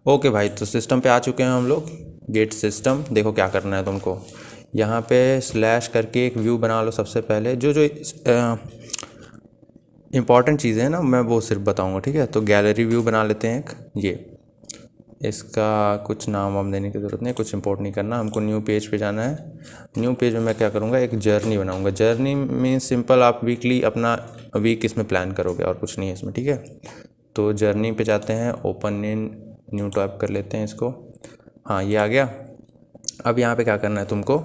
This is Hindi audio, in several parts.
ओके भाई, तो सिस्टम पे आ चुके हैं हम लोग। गेट सिस्टम, देखो क्या करना है तुमको। यहाँ पे स्लैश करके एक व्यू बना लो सबसे पहले। जो जो इम्पॉर्टेंट चीज़ें हैं ना, मैं वो सिर्फ बताऊँगा, ठीक है। तो गैलरी व्यू बना लेते हैं एक। ये इसका कुछ नाम वाम देने की ज़रूरत नहीं, कुछ इंपोर्ट नहीं करना हमको। न्यू पेज पे जाना है। न्यू पेज में मैं क्या करूँगा, एक जर्नी बनाऊँगा। जर्नी मीन्स सिंपल, आप वीकली अपना वीक इसमें प्लान करोगे और कुछ नहीं है इसमें, ठीक है। तो जर्नी पे जाते हैं, ओपन इन न्यू टैब कर लेते हैं इसको। हाँ, ये आ गया। अब यहाँ पे क्या करना है तुमको,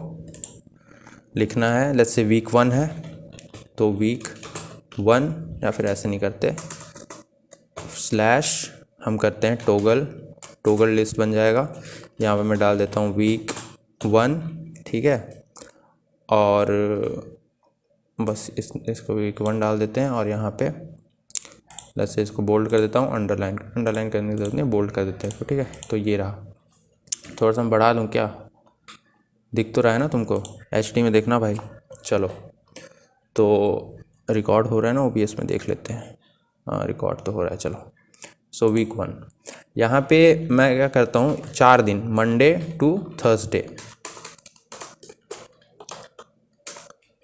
लिखना है लेट्स से वीक 1 है तो वीक 1, या फिर ऐसे नहीं करते, स्लैश हम करते हैं टोगल। टोगल लिस्ट बन जाएगा। यहाँ पे मैं डाल देता हूँ वीक 1, ठीक है। और बस इसको वीक 1 डाल देते हैं। और यहाँ पे लेट्स से इसको बोल्ड कर देता हूँ। अंडरलाइन करने की जरूरत नहीं, बोल्ड कर देते हैं इसको, ठीक है। तो ये रहा। थोड़ा सा मैं बढ़ा लूँ क्या, दिख तो रहा है ना तुमको? HD में देखना भाई। चलो, तो रिकॉर्ड हो रहा है ना OBS में, देख लेते हैं। हाँ, रिकॉर्ड तो हो रहा है, चलो। सो वीक 1 यहाँ पे मैं क्या करता हूँ, 4 दिन, मंडे टू थर्सडे।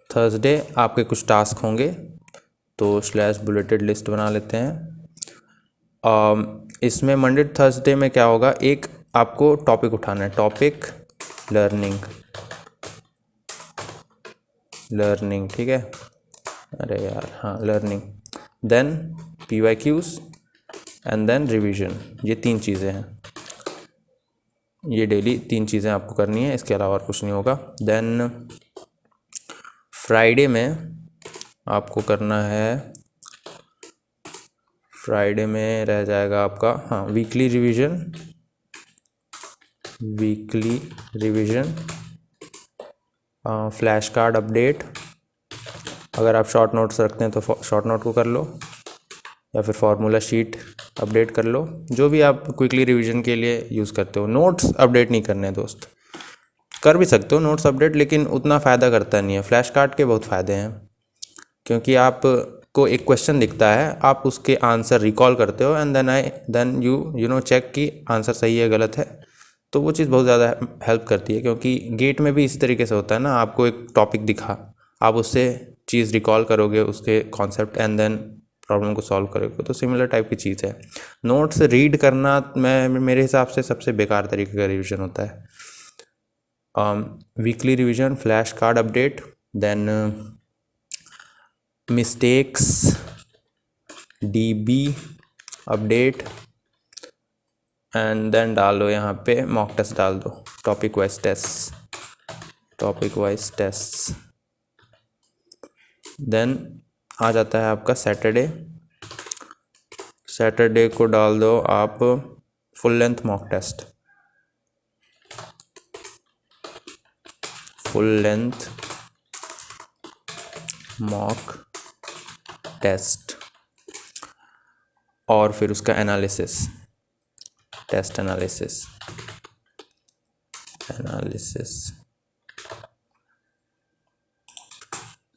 थर्सडे आपके कुछ टास्क होंगे, तो स्लैश बुलेटेड लिस्ट बना लेते हैं। इसमें मंडे टू थर्सडे में क्या होगा, एक आपको टॉपिक उठाना है। टॉपिक लर्निंग, ठीक है। अरे यार, हाँ, learning, then PYQs and then revision. ये 3 चीज़ें हैं। ये डेली 3 चीज़ें आपको करनी है, इसके अलावा और कुछ नहीं होगा। देन फ्राइडे में आपको करना है, फ्राइडे में रह जाएगा आपका, हाँ, weekly revision, flash card update. अगर आप शॉर्ट नोट्स रखते हैं तो शॉर्ट नोट को कर लो, या फिर फार्मूला शीट अपडेट कर लो, जो भी आप क्विकली रिवीजन के लिए यूज़ करते हो। नोट्स अपडेट नहीं करने दोस्त, कर भी सकते हो नोट्स अपडेट, लेकिन उतना फ़ायदा करता नहीं है। फ्लैश कार्ड के बहुत फ़ायदे हैं, क्योंकि आपको एक क्वेश्चन दिखता है, आप उसके आंसर रिकॉल करते हो, and then you know check कि आंसर सही है गलत है। तो वो चीज़ बहुत ज़्यादा हेल्प करती है, क्योंकि गेट में भी इसी तरीके से होता है ना। आपको एक टॉपिक दिखा, आप उससे चीज़ रिकॉल करोगे, उसके कॉन्सेप्ट, एंड देन प्रॉब्लम को सॉल्व करोगे। तो सिमिलर टाइप की चीज़ है। नोट्स रीड करना मेरे हिसाब से सबसे बेकार तरीके का रिविज़न होता है। Weekly revision, flash card update, then mistakes DB update, and then डालो यहाँ पे मॉक टेस्ट डाल दो, टॉपिक वाइज टेस्ट। देन आ जाता है आपका सैटरडे को डाल दो आप फुल लेंथ मॉक टेस्ट, और फिर उसका test analysis,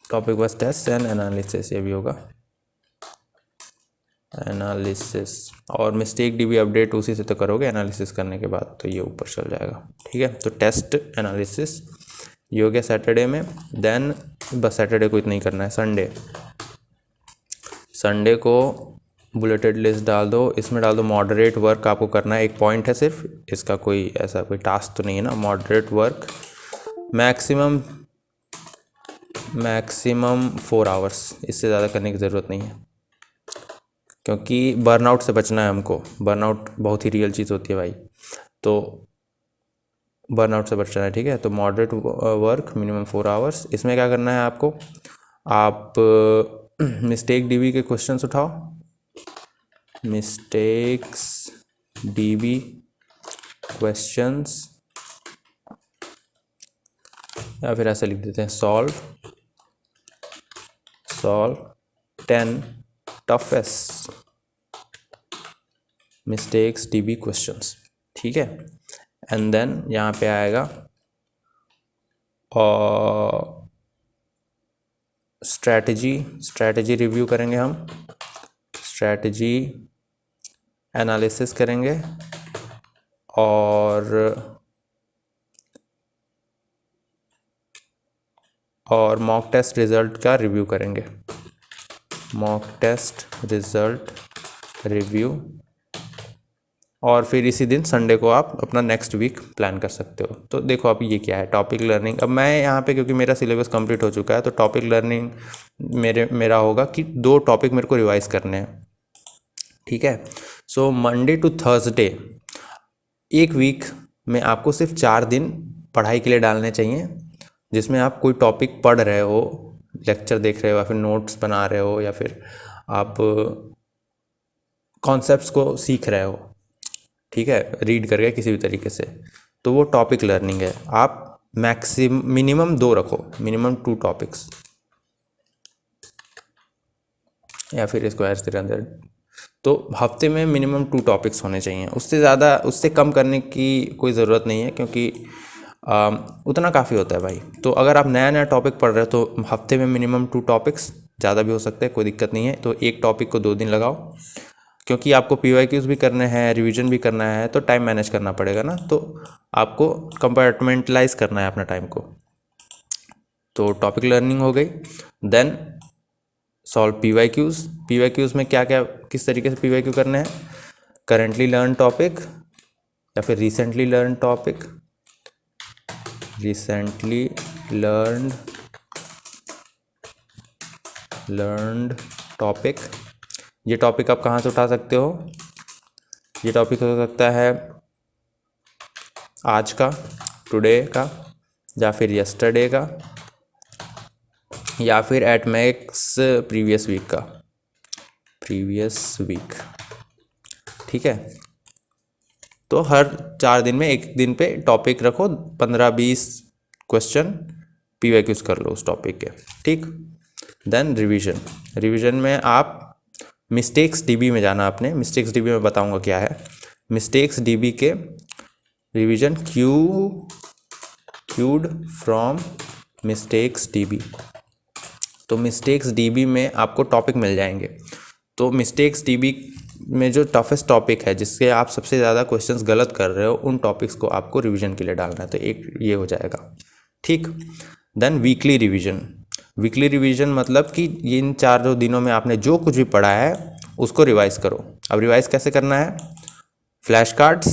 topic wise test and analysis, ये भी होगा एनालिसिस। और मिस्टेक DB अपडेट उसी से तो करोगे एनालिसिस करने के बाद, तो ये ऊपर चल जाएगा, ठीक है। तो टेस्ट एनालिसिस ये हो गया सैटरडे में। देन बस सैटरडे को इतना ही करना है। संडे को बुलेटेड लिस्ट डाल दो। इसमें डाल दो मॉडरेट वर्क आपको करना है। एक पॉइंट है सिर्फ, इसका कोई ऐसा कोई टास्क तो नहीं है ना। मॉडरेट वर्क मैक्सिमम 4 आवर्स, इससे ज़्यादा करने की ज़रूरत नहीं है, क्योंकि बर्नआउट से बचना है हमको। बर्नआउट बहुत ही रियल चीज़ होती है भाई, तो बर्नआउट से बचना है, ठीक है। तो मॉडरेट वर्क मिनिमम 4 आवर्स। इसमें क्या करना है आपको, आप मिस्टेक DB के क्वेश्चंस उठाओ। मिस्टेक्स DB क्वेश्चंस, या फिर ऐसे लिख देते हैं solve 10 toughest mistakes DB questions, ठीक है। एंड देन यहाँ पे आएगा और स्ट्रैटेजी रिव्यू करेंगे हम, स्ट्रैटेजी एनालिसिस करेंगे, और मॉक टेस्ट रिज़ल्ट का रिव्यू करेंगे, मॉक टेस्ट रिज़ल्ट रिव्यू। और फिर इसी दिन संडे को आप अपना नेक्स्ट वीक प्लान कर सकते हो। तो देखो अब ये क्या है, टॉपिक लर्निंग। अब मैं यहाँ पे क्योंकि मेरा सिलेबस कंप्लीट हो चुका है तो टॉपिक लर्निंग मेरा होगा कि 2 टॉपिक मेरे को रिवाइज करने हैं, ठीक है। सो मंडे टू थर्सडे एक वीक में आपको सिर्फ 4 दिन पढ़ाई के लिए डालने चाहिए, जिसमें आप कोई टॉपिक पढ़ रहे हो, लेक्चर देख रहे हो या फिर नोट्स बना रहे हो या फिर आप कॉन्सेप्ट्स को सीख रहे हो, ठीक है, रीड करके किसी भी तरीके से, तो वो टॉपिक लर्निंग है। आप मिनिमम 2 रखो, मिनिमम 2 टॉपिक्स या फिर स्क्वायर 300। तो हफ्ते में मिनिमम 2 टॉपिक्स होने चाहिए, उससे ज़्यादा उससे कम करने की कोई ज़रूरत नहीं है, क्योंकि उतना काफ़ी होता है भाई। तो अगर आप नया नया टॉपिक पढ़ रहे हो तो हफ्ते में मिनिमम 2 टॉपिक्स, ज़्यादा भी हो सकते हैं, कोई दिक्कत नहीं है। तो एक टॉपिक को 2 दिन लगाओ, क्योंकि आपको PYQs भी करने हैं, रिवीजन भी करना है, तो टाइम मैनेज करना पड़ेगा ना, तो आपको कंपार्टमेंटलाइज करना है अपना टाइम को। तो टॉपिक लर्निंग हो गई। देन सॉल्व PYQs में क्या क्या किस तरीके से PYQ करने हैं, करेंटली लर्न टॉपिक या फिर recently learn topic, recently learned topic. ये टॉपिक आप कहाँ से उठा सकते हो, ये टॉपिक हो सकता है आज का, टुडे का, या फिर यस्टरडे का, या फिर एट मैक्स प्रीवियस वीक, ठीक है। तो हर 4 दिन में एक दिन पे टॉपिक रखो, 15-20 क्वेश्चन PYQs कर लो उस टॉपिक के, ठीक। देन रिवीजन में आप मिस्टेक्स DB में जाना आपने। मिस्टेक्स DB में बताऊंगा क्या है। मिस्टेक्स DB के revision cued from mistakes DB। तो मिस्टेक्स DB में आपको टॉपिक मिल जाएंगे। तो मिस्टेक्स DB में जो टफेस्ट टॉपिक है, जिससे आप सबसे ज़्यादा क्वेश्चंस गलत कर रहे हो, उन टॉपिक्स को आपको रिवीजन के लिए डालना है। तो एक ये हो जाएगा, ठीक। देन वीकली रिवीजन मतलब कि इन 4 दिनों में आपने जो कुछ भी पढ़ा है उसको रिवाइज करो। अब रिवाइज कैसे करना है, फ्लैश कार्ड्स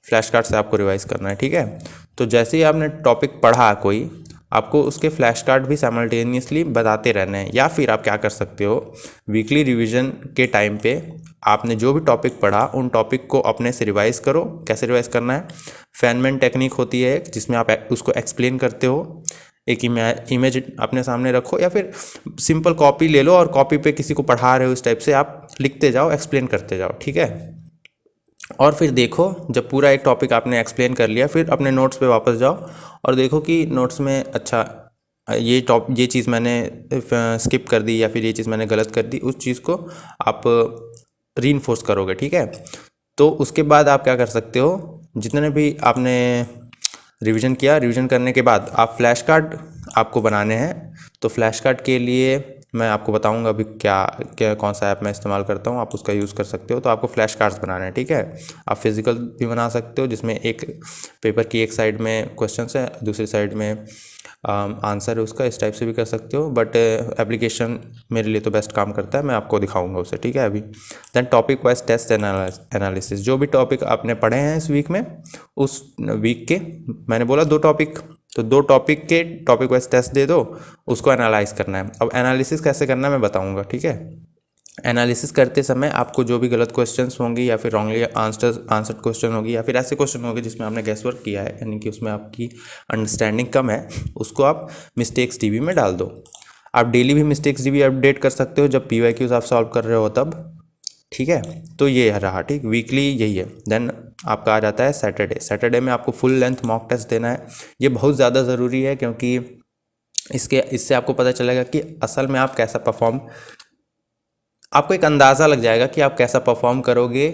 से आपको रिवाइज करना है, ठीक है। तो जैसे ही आपने टॉपिक पढ़ा कोई, आपको उसके फ्लैश कार्ड भी साइमल्टेनियसली बताते रहना है। या फिर आप क्या कर सकते हो, वीकली रिवीजन के टाइम पे आपने जो भी टॉपिक पढ़ा उन टॉपिक को अपने से रिवाइज करो। कैसे रिवाइज करना है, फेनमैन टेक्निक होती है जिसमें आप उसको एक्सप्लेन करते हो। एक इमेज अपने सामने रखो या फिर सिंपल कॉपी ले लो और कॉपी पे किसी को पढ़ा रहे हो इस टाइप से आप लिखते जाओ, एक्सप्लेन करते जाओ, ठीक है। और फिर देखो, जब पूरा एक टॉपिक आपने एक्सप्लेन कर लिया, फिर अपने नोट्स पे वापस जाओ और देखो कि नोट्स में अच्छा ये चीज़ मैंने स्किप कर दी या फिर ये चीज़ मैंने गलत कर दी, उस चीज़ को आप रीइंफोर्स करोगे, ठीक है। तो उसके बाद आप क्या कर सकते हो, जितने भी आपने रिवीजन करने के बाद आप फ्लैश कार्ड आपको बनाने हैं। तो फ्लैश कार्ड के लिए मैं आपको बताऊंगा अभी क्या कौन सा ऐप मैं इस्तेमाल करता हूँ, आप उसका यूज़ कर सकते हो। तो आपको फ्लैश कार्ड्स बनाने हैं, ठीक है। आप फिजिकल भी बना सकते हो, जिसमें एक पेपर की एक साइड में क्वेश्चन है, दूसरी साइड में आंसर है उसका, इस टाइप से भी कर सकते हो। बट एप्लीकेशन मेरे लिए तो बेस्ट काम करता है, मैं आपको दिखाऊंगा उसे, ठीक है अभी। Then topic wise test analysis, जो भी टॉपिक आपने पढ़े हैं इस वीक में, उस वीक के मैंने बोला 2 टॉपिक, तो 2 टॉपिक के टॉपिक वाइज टेस्ट दे दो, उसको एनालाइज करना है। अब एनालिसिस कैसे करना है मैं बताऊंगा, ठीक है। एनालिसिस करते समय आपको जो भी गलत क्वेश्चंस होंगे या फिर रॉन्गली आंसर्ड क्वेश्चन होगी या फिर ऐसे क्वेश्चन होंगे जिसमें आपने गैस वर्क किया है, यानी कि उसमें आपकी अंडरस्टैंडिंग कम है, उसको आप मिस्टेक्स DB में डाल दो। आप डेली भी मिस्टेक्स DB अपडेट कर सकते हो जब PYQs आप सॉल्व कर रहे हो तब, ठीक है। तो ये रहा, ठीक, वीकली यही है। देन आपका आ जाता है सैटरडे में आपको फुल लेंथ मॉक टेस्ट देना है। ये बहुत ज़्यादा ज़रूरी है, क्योंकि इससे आपको पता चलेगा कि असल में आप कैसा परफॉर्म, आपको एक अंदाज़ा लग जाएगा कि आप कैसा परफॉर्म करोगे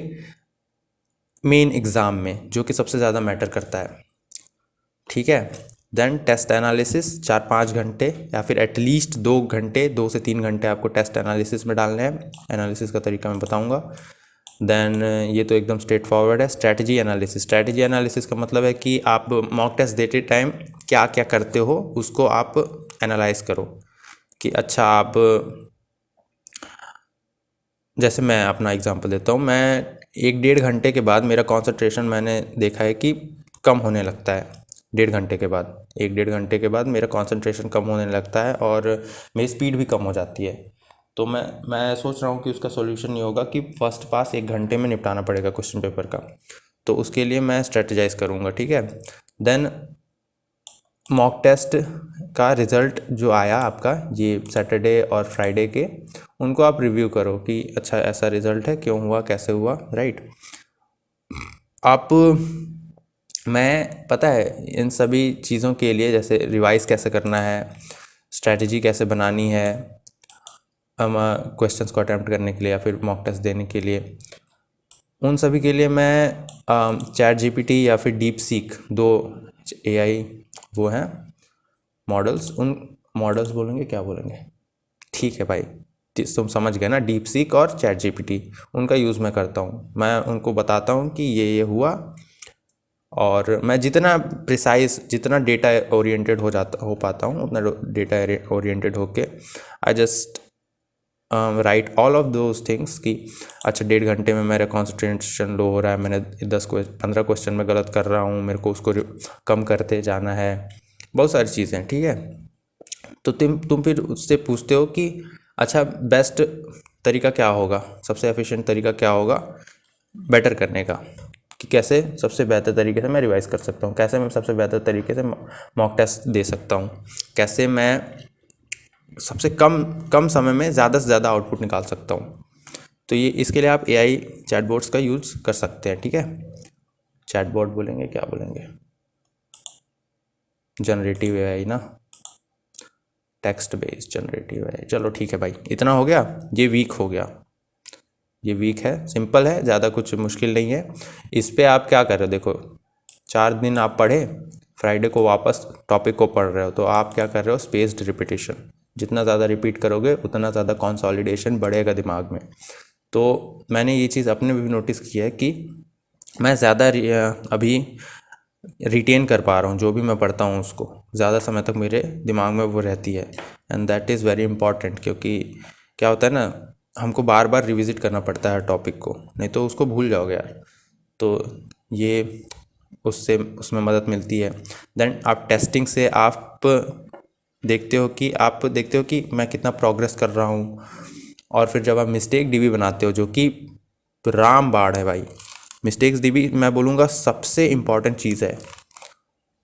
मेन एग्ज़ाम में, जो कि सबसे ज़्यादा मैटर करता है, ठीक है। देन टेस्ट एनालिसिस 4-5 घंटे या फिर एटलीस्ट 2 घंटे, 2 से 3 घंटे आपको टेस्ट एनालिसिस में डालने हैं। एनालिसिस का तरीका मैं बताऊंगा। देन ये तो एकदम स्ट्रेट फॉरवर्ड है। स्ट्रैटेजी एनालिसिस, स्ट्रैटेजी एनालिसिस का मतलब है कि आप मॉक टेस्ट देते टाइम क्या क्या करते हो उसको आप एनालाइज करो कि अच्छा आप, जैसे मैं अपना एग्जांपल देता हूँ, मैं 1-1.5 घंटे के बाद मेरा कंसंट्रेशन मैंने देखा है कि कम होने लगता है। 1.5 घंटे के बाद, 1-1.5 घंटे के बाद मेरा कंसंट्रेशन कम होने लगता है और मेरी स्पीड भी कम हो जाती है। तो मैं सोच रहा हूँ कि उसका सॉल्यूशन ये होगा कि फर्स्ट पास 1 घंटे में निपटाना पड़ेगा क्वेश्चन पेपर का। तो उसके लिए मैं स्ट्रेटजाइज करूँगा, ठीक है। देन मॉक टेस्ट का रिज़ल्ट जो आया आपका ये सैटरडे और फ्राइडे के, उनको आप रिव्यू करो कि अच्छा ऐसा रिज़ल्ट है, क्यों हुआ, कैसे हुआ, राइट। आप, मैं पता है इन सभी चीज़ों के लिए, जैसे रिवाइज़ कैसे करना है, स्ट्रैटेजी कैसे बनानी है हम क्वेश्चंस को अटैम्प्ट करने के लिए या फिर मॉक टेस्ट देने के लिए, उन सभी के लिए मैं चैट जीपीटी या फिर डीप सीक, दो एआई वो हैं मॉडल्स, उन मॉडल्स बोलेंगे क्या बोलेंगे, ठीक है भाई, तुम समझ गए ना, डीप सीक और चैट जीपीटी, उनका यूज़ मैं करता हूँ। मैं उनको बताता हूँ कि ये हुआ, और मैं जितना प्रिसाइज, जितना डेटा ओरिएंटेड हो पाता हूँ उतना डेटा ओरिएंटेड होके I just right all of those things कि अच्छा 1.5 घंटे में मेरा कॉन्सेंट्रेशन लो हो रहा है, मैंने 15 क्वेश्चन में गलत कर रहा हूँ, मेरे को उसको कम करते जाना है, बहुत सारी चीज़ें, ठीक है। तो तुम फिर उससे पूछते हो कि अच्छा बेस्ट तरीका क्या होगा, सबसे एफिशिएंट तरीका क्या होगा बेटर करने का, कि कैसे सबसे बेहतर तरीके से मैं रिवाइज कर सकता हूँ, कैसे मैं सबसे बेहतर तरीके से मॉक टेस्ट दे सकता हूँ, कैसे मैं सबसे कम कम समय में ज़्यादा से ज़्यादा आउटपुट निकाल सकता हूँ। तो ये इसके लिए आप एआई चैटबॉट्स का यूज़ कर सकते हैं, ठीक है। चैटबॉट बोलेंगे क्या बोलेंगे, जनरेटिव एआई ना, टेक्स्ट बेस्ड जनरेटिव एआई, चलो ठीक है भाई, इतना हो गया, ये वीक हो गया, ये वीक है, सिंपल है, ज़्यादा कुछ मुश्किल नहीं है। इस पे आप क्या कर रहे हो, देखो 4 दिन आप पढ़े, फ्राइडे को वापस टॉपिक को पढ़ रहे हो, तो आप क्या कर रहे हो, स्पेस्ड रिपीटेशन, जितना ज़्यादा रिपीट करोगे उतना ज़्यादा कंसोलिडेशन बढ़ेगा दिमाग में। तो मैंने ये चीज़ अपने भी नोटिस किया है कि मैं ज़्यादा अभी रिटेन कर पा रहा हूँ, जो भी मैं पढ़ता हूँ उसको ज़्यादा समय तक मेरे दिमाग में वो रहती है, and that is very important, क्योंकि क्या होता है ना, हमको बार बार रिविज़िट करना पड़ता है टॉपिक को, नहीं तो उसको भूल जाओगे यार। तो ये उससे उसमें मदद मिलती है। देन आप टेस्टिंग से आप देखते हो कि मैं कितना प्रोग्रेस कर रहा हूँ, और फिर जब आप मिस्टेक डीबी बनाते हो, जो कि राम बाढ़ है भाई, मिस्टेक्स डीबी मैं बोलूँगा सबसे इम्पॉर्टेंट चीज़ है।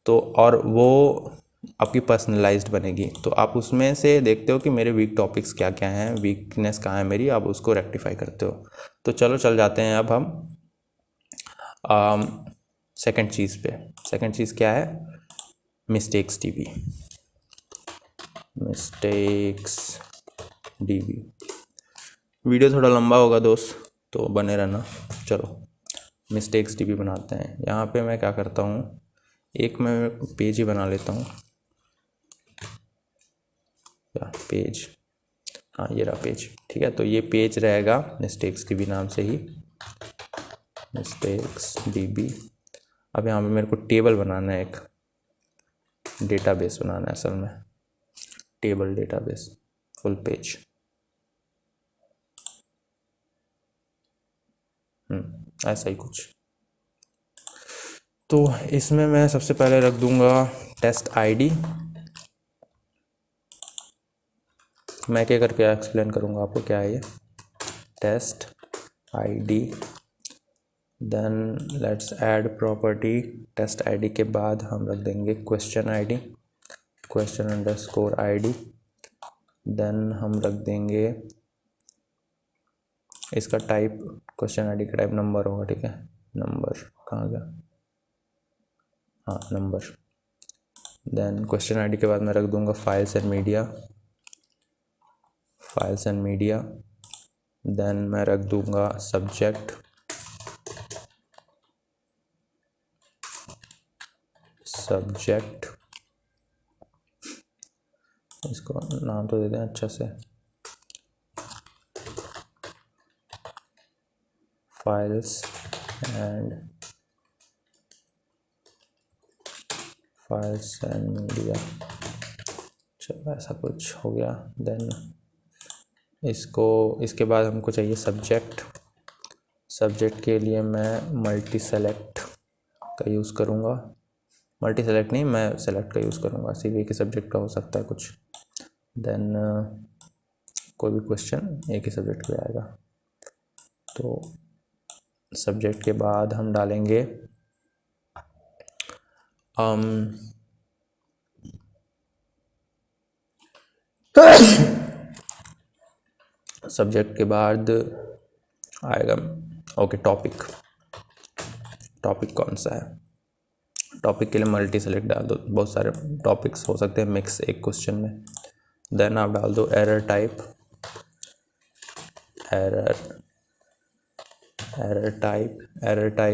तो और वो आपकी पर्सनलाइज्ड बनेगी, तो आप उसमें से देखते हो कि मेरे वीक टॉपिक्स क्या क्या हैं, वीकनेस कहाँ है मेरी, आप उसको रेक्टिफाई करते हो। तो चलो चल जाते हैं अब हम सेकंड चीज़ पे। सेकंड चीज़ क्या है, mistakes dB, mistakes dB. Video थोड़ा लंबा होगा दोस्त, तो बने रहना। चलो मिस्टेक्स डीबी बनाते हैं। यहाँ पे मैं क्या करता हूँ, एक मैं पेज ही बना लेता हूँ, या पेज, हाँ ये रहा पेज, ठीक है। तो ये पेज रहेगा मिस्टेक्स डीबी नाम से ही, मिस्टेक्स डीबी। अब यहाँ पे मेरे को टेबल बनाना है, एक डेटाबेस बनाना है असल में, टेबल डेटाबेस फुल पेज, ऐसा ही कुछ। तो इसमें मैं सबसे पहले रख दूंगा टेस्ट आईडी। मैं क्या करके एक्सप्लेन करूंगा आपको क्या है ये test ID. Then let's add property, test ID के बाद हम रख देंगे question ID, question underscore ID. Then हम रख देंगे इसका टाइप, क्वेश्चन आईडी का टाइप नंबर होगा, ठीक है। नंबर कहाँ गया, हाँ नंबर। देन क्वेश्चन आईडी के बाद मैं रख दूंगा files and media, files and media. Then मैं रख दूंगा सब्जेक्ट, सब्जेक्ट, इसको नाम तो दे दें अच्छा से, फाइल्स एंड मीडिया, चलो ऐसा कुछ हो गया। देन इसके बाद हमको चाहिए सब्जेक्ट के लिए मैं मल्टी सेलेक्ट का यूज़ करूँगा। मल्टी सेलेक्ट नहीं, मैं सेलेक्ट का यूज़ करूँगा, सिर्फ एक ही सब्जेक्ट का हो सकता है कुछ। देन कोई भी क्वेश्चन एक ही सब्जेक्ट पे आएगा। तो सब्जेक्ट के बाद हम डालेंगे सब्जेक्ट के बाद आएगा ओके टॉपिक कौन सा है। टॉपिक के लिए मल्टी सेलेक्ट डाल दो, बहुत सारे टॉपिक्स हो सकते हैं मिक्स एक क्वेश्चन में। देन आप डाल दो एरर टाइप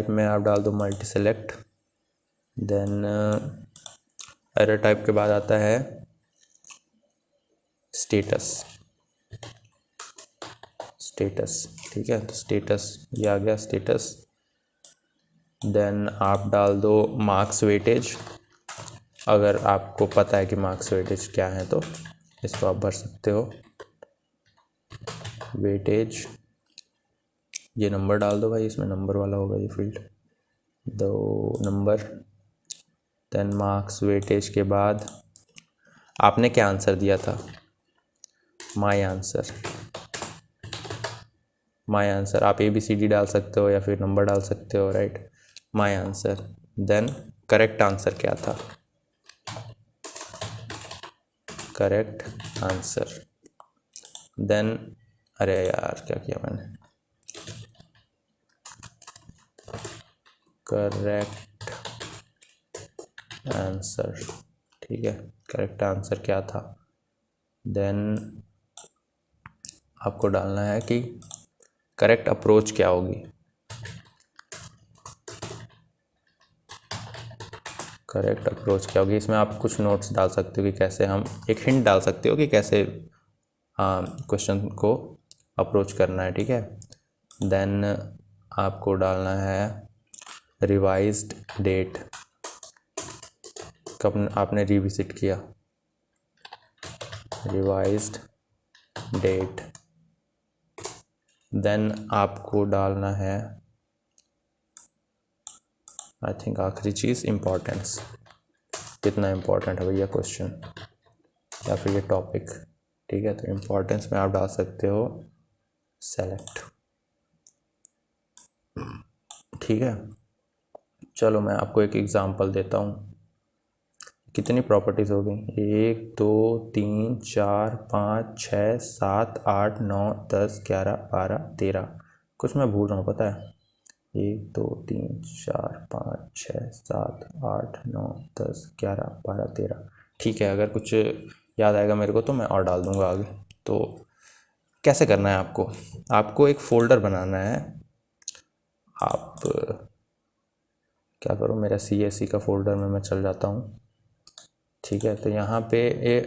में आप डाल दो multi select. Then error type के बाद आता है स्टेटस, ठीक है, तो स्टेटस ये आ गया स्टेटस। देन आप डाल दो मार्क्स वेटेज, अगर आपको पता है कि मार्क्स वेटेज क्या है तो इसको आप भर सकते हो। वेटेज ये नंबर डाल दो भाई, इसमें नंबर वाला होगा ये field, 2 number. Then marks weightage के बाद आपने क्या आंसर दिया था, माय आंसर आप ABCD डाल सकते हो या फिर नंबर डाल सकते हो, right, my answer. Then correct answer क्या था, करेक्ट आंसर। देन अरे यार क्या किया मैंने, करेक्ट आंसर, ठीक है, करेक्ट आंसर क्या था। देन आपको डालना है कि करेक्ट अप्रोच क्या होगी, इसमें आप कुछ नोट्स डाल सकते हो कि कैसे हम, एक हिंट डाल सकते हो कि कैसे क्वेश्चन को अप्रोच करना है, ठीक है। देन आपको डालना है रिवाइज्ड डेट, कब आपने रिविजिट किया, रिवाइज्ड डेट। देन आपको डालना है आई थिंक आखिरी चीज़ इम्पोर्टेंस, कितना इम्पोर्टेंट है भैया क्वेश्चन या फिर ये टॉपिक, ठीक है। तो इम्पोर्टेंस में आप डाल सकते हो सेलेक्ट, ठीक है। चलो मैं आपको एक एग्जांपल देता हूँ। कितनी प्रॉपर्टीज़ हो गई, 1 2 3 4 5 6 7 8 9 10 11 12 13, कुछ मैं भूल रहा हूँ पता है, 1 2 3 4 5 6 7 8 9 10 11 12 13, ठीक है। अगर कुछ याद आएगा मेरे को तो मैं और डाल दूँगा आगे। तो कैसे करना है आपको एक फ़ोल्डर बनाना है। आप क्या करो, मेरा CSE का फ़ोल्डर में मैं चल जाता हूँ, ठीक है। तो यहाँ पे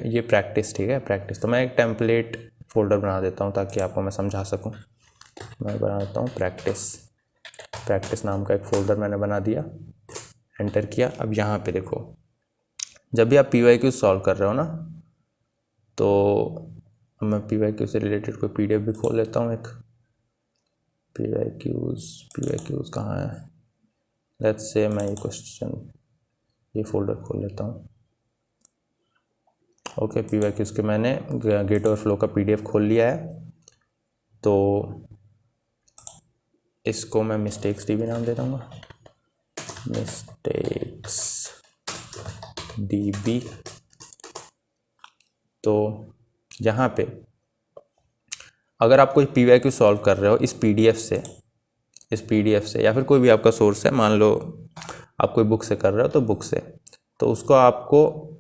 ये प्रैक्टिस, ठीक है, प्रैक्टिस। तो मैं एक टेम्पलेट फ़ोल्डर बना देता हूँ ताकि आपको मैं समझा सकूँ। मैं बना देता हूँ प्रैक्टिस नाम का एक फ़ोल्डर मैंने बना दिया, एंटर किया। अब यहाँ पे देखो, जब भी आप PYQ सॉल्व कर रहे हो ना, तो मैं PYQ से रिलेटेड कोई PDF भी खोल लेता हूँ एक। PYQs कहाँ है, लेट्स से मैं ये फ़ोल्डर खोल लेता हूँ। ओके, PYQs के मैंने गेट ओवरफ्लो का PDF खोल लिया है। तो इसको मैं मिस्टेक्स DB नाम दे दूँगा, मिस्टेक्स DB। तो यहाँ पे अगर आप कोई PYQ सॉल्व कर रहे हो इस PDF से या फिर कोई भी आपका सोर्स है, मान लो आप कोई बुक से कर रहे हो तो बुक से, तो उसको आपको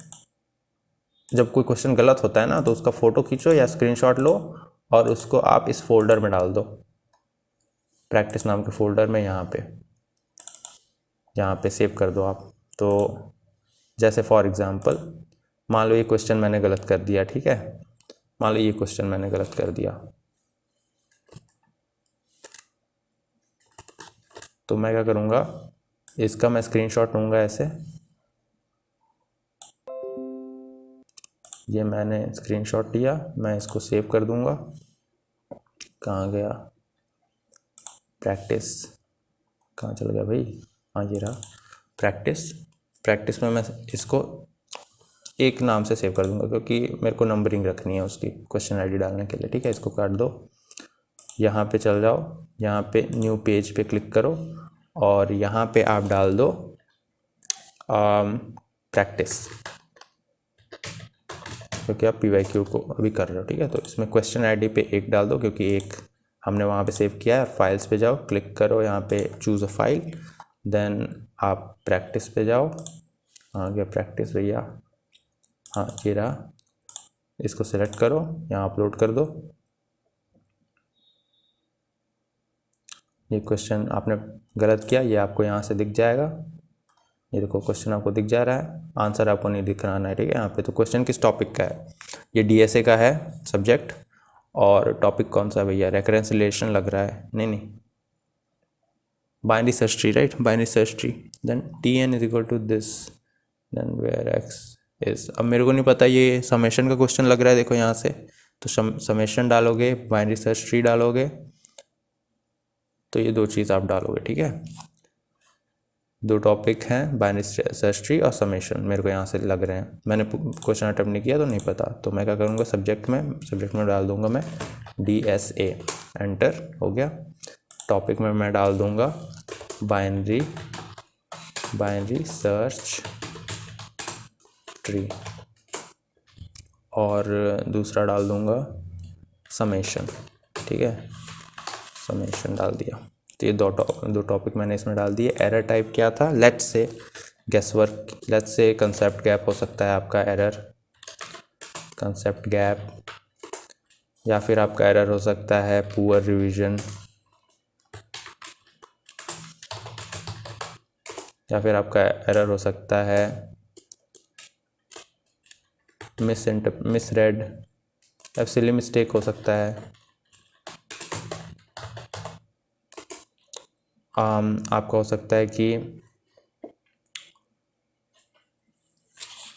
जब कोई क्वेश्चन गलत होता है ना तो उसका फ़ोटो खींचो या स्क्रीनशॉट लो और उसको आप इस फोल्डर में डाल दो, प्रैक्टिस नाम के फोल्डर में, यहाँ पे सेव कर दो आप। तो जैसे फॉर एग्ज़ाम्पल मान लो ये क्वेश्चन मैंने गलत कर दिया, ठीक है, मान लो ये क्वेश्चन मैंने गलत कर दिया, तो मैं क्या करूँगा, इसका मैं स्क्रीनशॉट लूँगा ऐसे, ये मैंने स्क्रीनशॉट लिया, मैं इसको सेव कर दूँगा। कहाँ गया प्रैक्टिस, कहाँ चल गया भाई, हाँ ये रहा प्रैक्टिस। प्रैक्टिस में मैं इसको एक नाम से सेव कर दूंगा क्योंकि मेरे को नंबरिंग रखनी है उसकी क्वेश्चन आईडी डालने के लिए। ठीक है, इसको काट दो, यहाँ पे चल जाओ, यहाँ पे न्यू पेज पे क्लिक करो और यहाँ पे आप डाल दो प्रैक्टिस, क्योंकि आप PYQ को अभी कर रहे हो। ठीक है, तो इसमें क्वेश्चन आईडी पे एक डाल दो क्योंकि एक हमने वहाँ पे सेव किया है। फाइल्स पे जाओ, क्लिक करो यहाँ पे चूज़ अ फाइल, देन आप प्रैक्टिस पे जाओ। आ गया प्रैक्टिस भैया, हाँ ये रहा, इसको सेलेक्ट करो, यहाँ अपलोड कर दो। ये क्वेश्चन आपने गलत किया, ये आपको यहाँ से दिख जाएगा। ये देखो क्वेश्चन आपको दिख जा रहा है, आंसर आपको नहीं दिख रहा है। ठीक है, यहाँ पे तो क्वेश्चन किस टॉपिक का है, ये DSA का है सब्जेक्ट, और टॉपिक कौन सा है भैया, रेकरेंसिलेशन लग रहा है, नहीं binary search tree, right, binary search tree. Then TN is equal to this, then where X is, अब मेरे को नहीं पता, ये समेशन का क्वेश्चन लग रहा है, देखो यहाँ से, तो समेशन डालोगे, बाइनरी सर्च ट्री डालोगे, तो ये दो चीज़ आप डालोगे। ठीक है, दो टॉपिक हैं, बाइनरी सर्च ट्री और समेशन, मेरे को यहाँ से लग रहे हैं, मैंने क्वेश्चन अटेम्प्ट नहीं किया तो नहीं पता। तो मैं क्या करूँगा, सब्जेक्ट में डाल दूँगा मैं DSA, एंटर हो गया। टॉपिक में मैं डाल दूँगा बाइनरी सर्च ट्री, और दूसरा डाल दूँगा समेशन। ठीक है, समेशन डाल दिया। तो ये दो टॉपिक मैंने इसमें डाल दिए। एरर टाइप क्या था, let's say guesswork, let's say concept gap हो सकता है आपका एरर, कंसेप्ट गैप, या फिर आपका एरर हो सकता है पुअर रिवीजन, या फिर आपका एरर हो सकता है मिसरेड, या सिली मिस्टेक हो सकता है। आपका हो सकता है कि,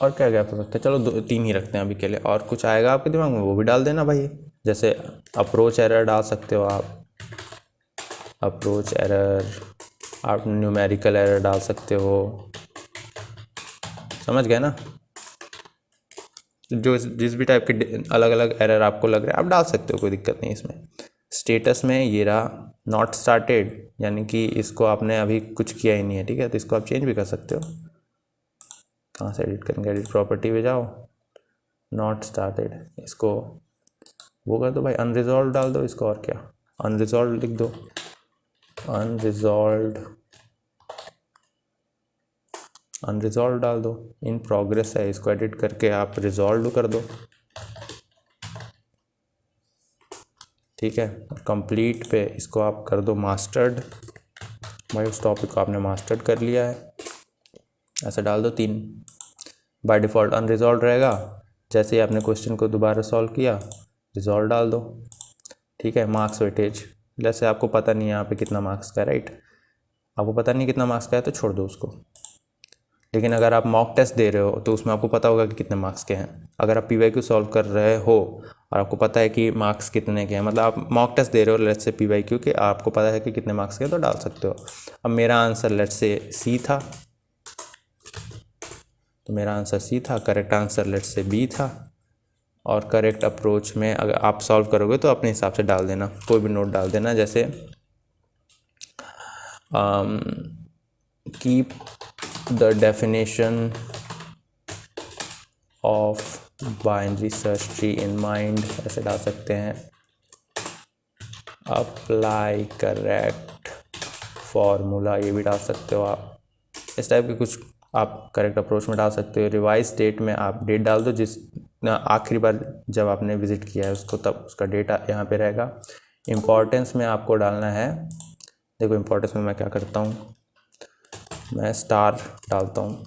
और क्या गैप हो सकता है, चलो तीन ही रखते हैं अभी के लिए, और कुछ आएगा आपके दिमाग में वो भी डाल देना भाई। जैसे अप्रोच एरर डाल सकते हो आप, अप्रोच एरर, आप न्यूमेरिकल एरर डाल सकते हो, समझ गए ना, जो जिस भी टाइप के अलग अलग एरर आपको लग रहा है आप डाल सकते हो, कोई दिक्कत नहीं इसमें। स्टेटस में ये रहा नॉट स्टार्टेड, यानी कि इसको आपने अभी कुछ किया ही नहीं है। ठीक है, तो इसको आप चेंज भी कर सकते हो। कहाँ से एडिट करेंगे, एडिट प्रॉपर्टी पे जाओ, नॉट स्टार्टेड, इसको वो कर दो भाई, अनरिजॉल्व डाल दो इसको, और क्या अनरिजॉल्व लिख दो, अनरिजॉल्व डाल दो। इन प्रोग्रेस है, इसको एडिट करके आप रिजॉल्व कर दो। ठीक है, कंप्लीट पे इसको आप कर दो मास्टर्ड, भाई उस टॉपिक को आपने मास्टर्ड कर लिया है, ऐसे डाल दो 3। बाय डिफ़ॉल्ट अनरिजॉल्व रहेगा, जैसे ही आपने क्वेश्चन को दोबारा सॉल्व किया रिजॉल्व डाल दो। ठीक है, मार्क्स वेटेज, जैसे आपको पता नहीं है यहाँ पे कितना मार्क्स का है, राइट, आपको पता नहीं कितना मार्क्स का है तो छोड़ दो उसको। लेकिन अगर आप मॉक टेस्ट दे रहे हो तो उसमें आपको पता होगा कि कितने मार्क्स के हैं। अगर आप PYQ सॉल्व कर रहे हो और आपको पता है कि मार्क्स कितने के हैं, मतलब आप मॉक टेस्ट दे रहे हो लेट्स से PYQ के, आपको पता है कि कितने मार्क्स के हैं, तो डाल सकते हो। अब मेरा आंसर लेट्स से C था, तो मेरा आंसर C था, correct answer let's say B था, और करेक्ट अप्रोच में अगर आप सॉल्व करोगे तो अपने हिसाब से डाल देना, कोई भी नोट डाल देना, जैसे keep the definition of binary search tree in mind, ऐसे डाल सकते हैं। अप्लाई करेक्ट फॉर्मूला, ये भी डाल सकते हो आप, इस टाइप के कुछ आप करेक्ट अप्रोच में डाल सकते हो। रिवाइज डेट में आप डेट डाल दो, जिस आखिरी बार जब आपने विजिट किया है उसको, तब उसका डेटा यहाँ पे रहेगा। इम्पॉर्टेंस में आपको डालना है, देखो इम्पॉर्टेंस में मैं क्या करता हूँ, मैं स्टार डालता हूँ,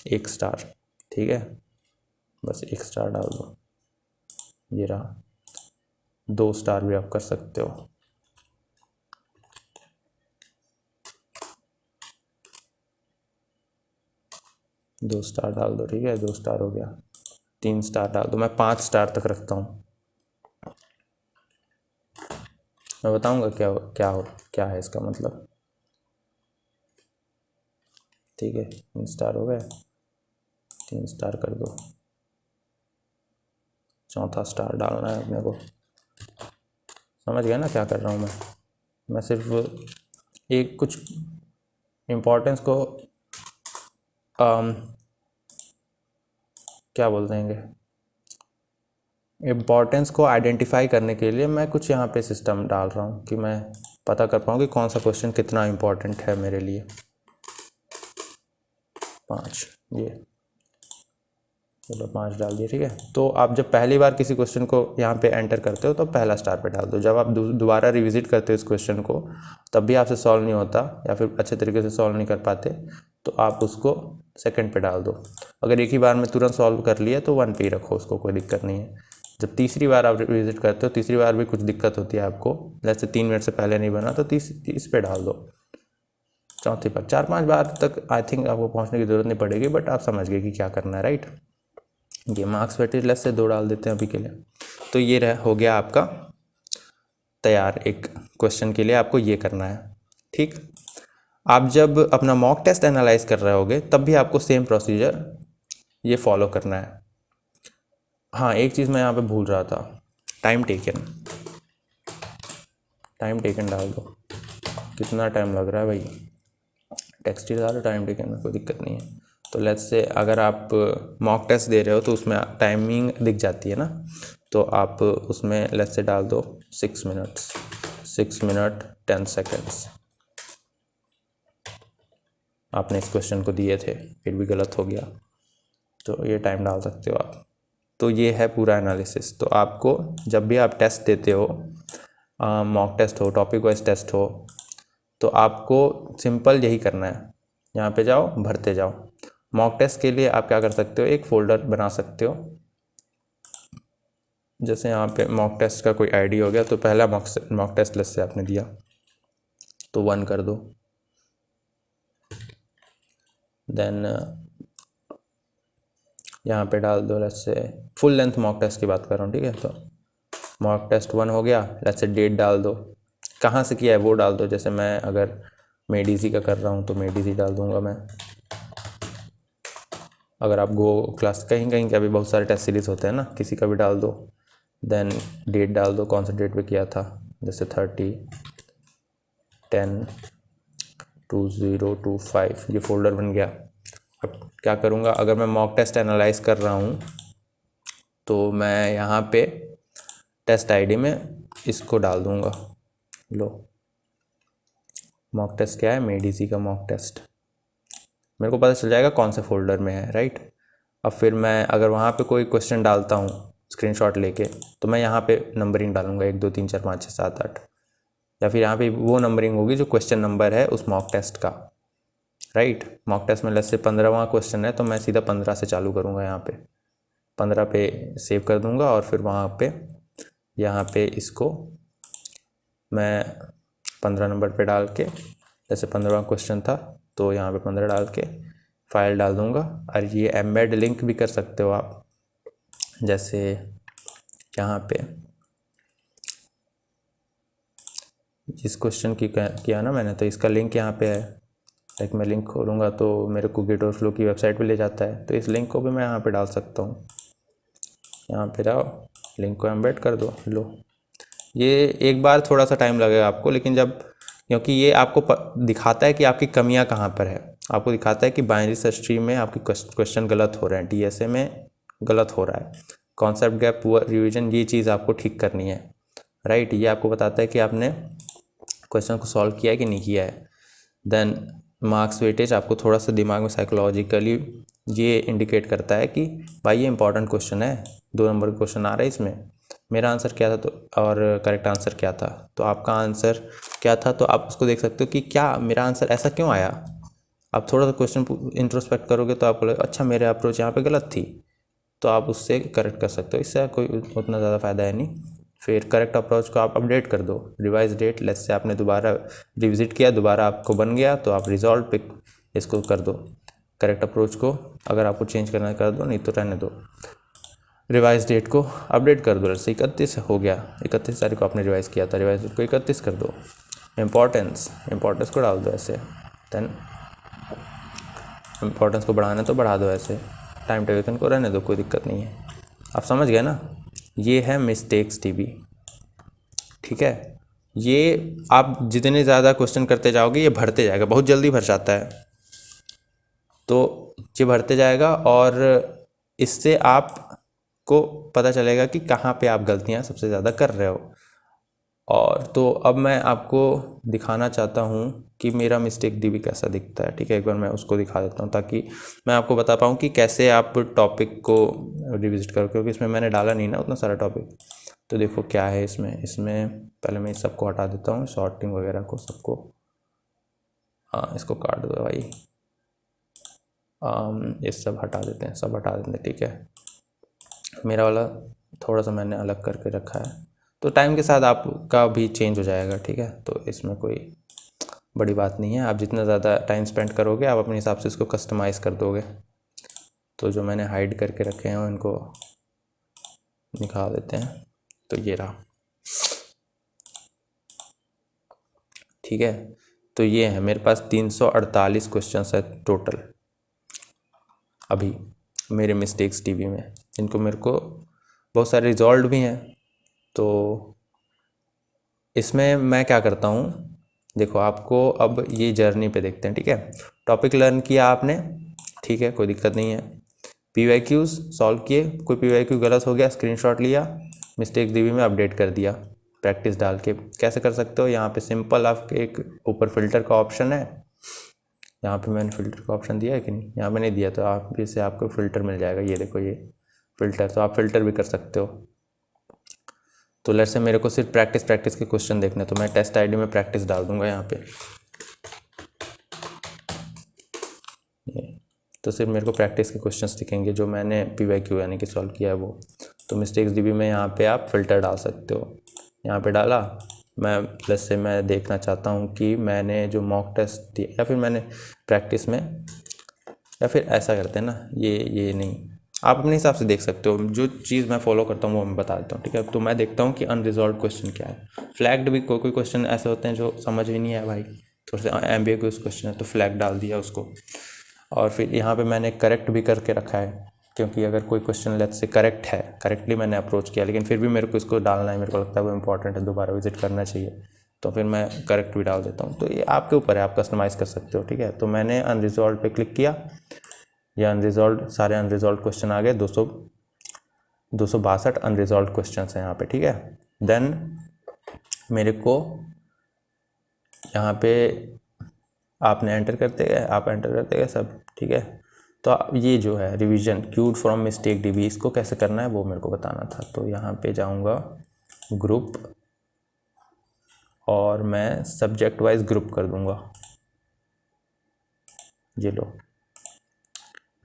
1 स्टार। ठीक है, बस 1 स्टार डाल दो, ये रहा। 2 स्टार भी आप कर सकते हो, 2 स्टार डाल दो, ठीक है, 2 स्टार हो गया, 3 स्टार डाल दो, मैं 5 स्टार तक रखता हूँ। मैं बताऊँगा क्या है इसका मतलब, ठीक है। 3 स्टार हो गए, 3 स्टार कर दो, 4था स्टार डालना है अपने को। समझ गया ना क्या कर रहा हूँ मैं सिर्फ एक कुछ इम्पोर्टेंस को क्या बोल देंगे, इम्पोर्टेंस को आइडेंटिफाई करने के लिए मैं कुछ यहाँ पे सिस्टम डाल रहा हूँ कि मैं पता कर पाऊँ कि कौन सा क्वेश्चन कितना इम्पोर्टेंट है मेरे लिए। 5, ये चलो 5 डाल दिए, ठीक है। तो आप जब पहली बार किसी क्वेश्चन को यहाँ पे एंटर करते हो तो पहला स्टार पे डाल दो। जब आप दोबारा रिविजिट करते हो इस क्वेश्चन को, तब भी आपसे सॉल्व नहीं होता या फिर अच्छे तरीके से सॉल्व नहीं कर पाते, तो आप उसको सेकंड पे डाल दो। अगर एक ही बार में तुरंत सॉल्व कर लिया तो 1 पे ही रखो उसको, कोई दिक्कत नहीं है। जब तीसरी बार आप रिविजिट करते हो, तीसरी बार भी कुछ दिक्कत होती है आपको, जैसे 3 मिनट से पहले नहीं बना, तो 30 पे डाल दो। चौथी बार 4-5 बार तक आई थिंक आपको पहुँचने की ज़रूरत नहीं पड़ेगी, बट आप समझ गए कि क्या करना है, राइट। ये मार्क्स वेटेज लेस से 2 डाल देते हैं अभी के लिए। तो ये हो गया आपका तैयार। एक क्वेश्चन के लिए आपको ये करना है, ठीक। आप जब अपना मॉक टेस्ट एनालाइज कर रहे होगे तब भी आपको सेम प्रोसीजर ये फॉलो करना है। हाँ, एक चीज़ मैं यहाँ पे भूल रहा था, टाइम टेकन डाल दो। कितना टाइम लग रहा है भाई, टेक्स्ट ही डालो, टाइम टेकन में कोई दिक्कत नहीं है। तो लेट्स से अगर आप मॉक टेस्ट दे रहे हो तो उसमें टाइमिंग दिख जाती है ना, तो आप उसमें लेट्स से डाल दो 6 मिनट्स, 6 मिनट 10 सेकेंड्स। आपने इस क्वेश्चन को दिए थे, फिर भी गलत हो गया, तो ये टाइम डाल सकते हो आप। तो ये है पूरा एनालिसिस। तो आपको जब भी आप टेस्ट देते हो, मॉक टेस्ट हो, टॉपिक वाइज टेस्ट हो, तो आपको सिंपल यही करना है, यहाँ पे जाओ, भरते जाओ। मॉक टेस्ट के लिए आप क्या कर सकते हो, एक फ़ोल्डर बना सकते हो। जैसे यहाँ पे मॉक टेस्ट का कोई आईडी हो गया, तो पहला मॉक टेस्ट लिस्ट से आपने दिया तो 1 कर दो। देन यहाँ पे डाल दो, let's say full length mock test की बात कर रहा हूँ, ठीक है। तो मॉक टेस्ट 1 हो गया, लेट्स से डेट डाल दो, कहाँ से किया है वो डाल दो। जैसे मैं अगर मेडीजी का कर रहा हूँ तो मेडीजी डाल दूँगा मैं। अगर आप गो क्लास कहीं के अभी बहुत सारे टेस्ट सीरीज़ होते हैं ना, किसी का भी डाल दो। देन डेट डाल दो, कौन सा डेट पे किया था, जैसे 30/10/2025, ये फोल्डर बन गया। अब क्या करूँगा, अगर मैं मॉक टेस्ट एनालाइज कर रहा हूँ तो मैं यहाँ पे टेस्ट आईडी में इसको डाल दूँगा। लो, मॉक टेस्ट क्या है, मेडीसी का मॉक टेस्ट। मेरे को पता चल जाएगा कौन से फोल्डर में है, राइट। अब फिर मैं अगर वहाँ पे कोई क्वेश्चन डालता हूँ स्क्रीनशॉट लेके, तो मैं यहाँ पे नंबरिंग डालूंगा 1 2 3 4 5 6 7 8, या फिर यहाँ पे वो नंबरिंग होगी जो क्वेश्चन नंबर है उस मॉक टेस्ट का, राइट। मॉक टेस्ट में लेट्स से 15वां क्वेश्चन है, तो मैं सीधा 15 से चालू करूँगा, यहाँ पे 15 पे सेव कर दूँगा, और फिर वहाँ पे यहाँ पे इसको मैं 15 नंबर पे डाल के, जैसे 15वां क्वेश्चन था तो यहाँ पे 15 डाल के फाइल डाल दूँगा। और ये एम्बेड लिंक भी कर सकते हो आप, जैसे यहाँ पे इस क्वेश्चन की किया ना मैंने, तो इसका लिंक यहाँ पे है। एक मैं लिंक खोलूँगा तो मेरे को गिट ओवरफ्लो की वेबसाइट पे ले जाता है, तो इस लिंक को भी मैं यहाँ पे डाल सकता हूँ। यहाँ पे जाओ, लिंक को एम्बेड कर दो। लो, ये एक बार थोड़ा सा टाइम लगेगा आपको, लेकिन जब, क्योंकि ये आपको दिखाता है कि आपकी कमियां कहाँ पर है। आपको दिखाता है कि बाइनरी सर्च ट्री में आपके क्वेश्चन गलत हो रहे हैं, डीएसए में गलत हो रहा है, कॉन्सेप्ट गैप, पुअर रिवीजन, ये चीज़ आपको ठीक करनी है, राइट। ये आपको बताता है कि आपने क्वेश्चन को सॉल्व किया है कि नहीं किया है। देन मार्क्स वेटेज आपको थोड़ा सा दिमाग में साइकोलॉजिकली ये इंडिकेट करता है कि भाई ये इंपॉर्टेंट क्वेश्चन है, 2 नंबर का क्वेश्चन आ रहा है इसमें, मेरा आंसर क्या था, तो और करेक्ट आंसर क्या था, तो आपका आंसर क्या था, तो आप उसको देख सकते हो कि क्या मेरा आंसर ऐसा क्यों आया। आप थोड़ा सा क्वेश्चन इंट्रोस्पेक्ट करोगे तो आपको लगेगा अच्छा मेरे अप्रोच यहाँ पे गलत थी, तो आप उससे करेक्ट कर सकते हो। इससे कोई उतना ज़्यादा फ़ायदा है नहीं। फिर करेक्ट अप्रोच को आप अपडेट कर दो, रिवाइज डेट, लेट्स से आपने दोबारा रिविजिट किया, दोबारा आपको बन गया, तो आप रिजॉल्व पे इसको कर दो, करेक्ट अप्रोच को अगर आपको चेंज करना है कर दो, नहीं तो रहने दो। रिवाइज डेट को अपडेट कर दो, जैसे 31 हो गया, 31 तारीख को आपने रिवाइज किया था, रिवाइज डेट को 31 कर दो। इम्पोर्टेंस को डाल दो ऐसे, देन इम्पोर्टेंस को बढ़ाना तो बढ़ा दो ऐसे, टाइम टेकन को रहने दो, कोई दिक्कत नहीं है। आप समझ गए ना, ये है मिस्टेक्स DB। ठीक है, ये आप जितने ज़्यादा क्वेश्चन करते जाओगे ये भरते जाएगा, बहुत जल्दी भर जाता है, तो ये भरते जाएगा और इससे आपको पता चलेगा कि कहाँ पे आप गलतियाँ सबसे ज़्यादा कर रहे हो। और तो अब मैं आपको दिखाना चाहता हूँ कि मेरा मिस्टेक DB कैसा दिखता है। ठीक है, एक बार मैं उसको दिखा देता हूँ ताकि मैं आपको बता पाऊँ कि कैसे आप टॉपिक को रिविजिट करो, क्योंकि इसमें मैंने डाला नहीं ना उतना सारा टॉपिक। तो देखो क्या है इसमें पहले मैं इस सबको हटा देता हूँ, शॉर्टिंग वगैरह को सबको, हाँ इसको काट दो भाई, ये सब हटा देते हैं, ठीक है। मेरा वाला थोड़ा सा मैंने अलग करके रखा है, तो टाइम के साथ आपका भी चेंज हो जाएगा। ठीक है, तो इसमें कोई बड़ी बात नहीं है, आप जितना ज़्यादा टाइम स्पेंड करोगे आप अपने हिसाब से इसको कस्टमाइज़ कर दोगे। तो जो मैंने हाइड करके रखे हैं उनको निकाल देते हैं, तो ये रहा। ठीक है, तो ये है मेरे पास 348 क्वेश्चन है टोटल अभी मेरे मिस्टेक्स DB में, इनको मेरे को बहुत सारे रिजॉल्व भी हैं। तो इसमें मैं क्या करता हूँ, देखो आपको अब ये जर्नी पे देखते हैं। ठीक है, टॉपिक लर्न किया आपने, ठीक है, कोई दिक्कत नहीं है। PYQs सॉल्व किए, कोई PYQ गलत हो गया, स्क्रीनशॉट लिया, मिस्टेक्स DB में अपडेट कर दिया प्रैक्टिस डाल के। कैसे कर सकते हो, यहाँ पे सिंपल आपके एक ऊपर फिल्टर का ऑप्शन है, यहाँ पे मैंने फ़िल्टर का ऑप्शन दिया है कि नहीं, यहाँ पे नहीं दिया, तो आप इससे आपको फ़िल्टर मिल जाएगा। ये देखो ये फ़िल्टर, तो आप फ़िल्टर भी कर सकते हो। तो लेट्स से मेरे को सिर्फ प्रैक्टिस के क्वेश्चन देखने, तो मैं टेस्ट ID में प्रैक्टिस डाल दूंगा यहाँ पे, तो सिर्फ मेरे को प्रैक्टिस के क्वेश्चंस दिखेंगे जो मैंने PYQ यानी कि सॉल्व किया है वो। तो मिस्टेक्स DB में यहाँ पे आप फ़िल्टर डाल सकते हो, यहाँ पे डाला मैं, प्लस से मैं देखना चाहता हूँ कि मैंने जो मॉक टेस्ट दिया या फिर मैंने प्रैक्टिस में, या फिर ऐसा करते हैं ना, ये नहीं, आप अपने हिसाब से देख सकते हो। जो चीज़ मैं फॉलो करता हूँ वो मैं बता देता हूँ। ठीक है, तो मैं देखता हूँ कि अनरिजॉल्व क्वेश्चन क्या है। फ्लैग्ड भी कोई क्वेश्चन ऐसे होते हैं जो समझ ही नहीं आया भाई, थोड़े से एम्बिगुअस क्वेश्चन है तो फ्लैग डाल दिया उसको। और फिर यहाँ पे मैंने करेक्ट भी करके रखा है, क्योंकि अगर कोई क्वेश्चन लेट से करेक्ट है, करेक्टली मैंने अप्रोच किया, लेकिन फिर भी मेरे को इसको डालना है, मेरे को लगता है वो इंपॉर्टेंट है, दोबारा विजिट करना चाहिए, तो फिर मैं करेक्ट भी डाल देता हूँ। तो ये आपके ऊपर है, आप कस्टमाइज़ कर सकते हो। ठीक है, तो मैंने अनरिजॉल्व पे क्लिक किया, ये अनरिजॉल्व, सारे अनरिजॉल्व क्वेश्चन आ गए, 262 अनरिजॉल्व क्वेश्चन हैं यहाँ पे। ठीक है, देन मेरे को यहाँ पे आपने एंटर करते गए, आप एंटर करते गए सब। ठीक है, तो ये जो है revision cued from mistake DB, इसको कैसे करना है वो मेरे को बताना था। तो यहाँ पे जाऊँगा ग्रुप, और मैं सब्जेक्ट वाइज ग्रुप कर दूँगा, ये लो,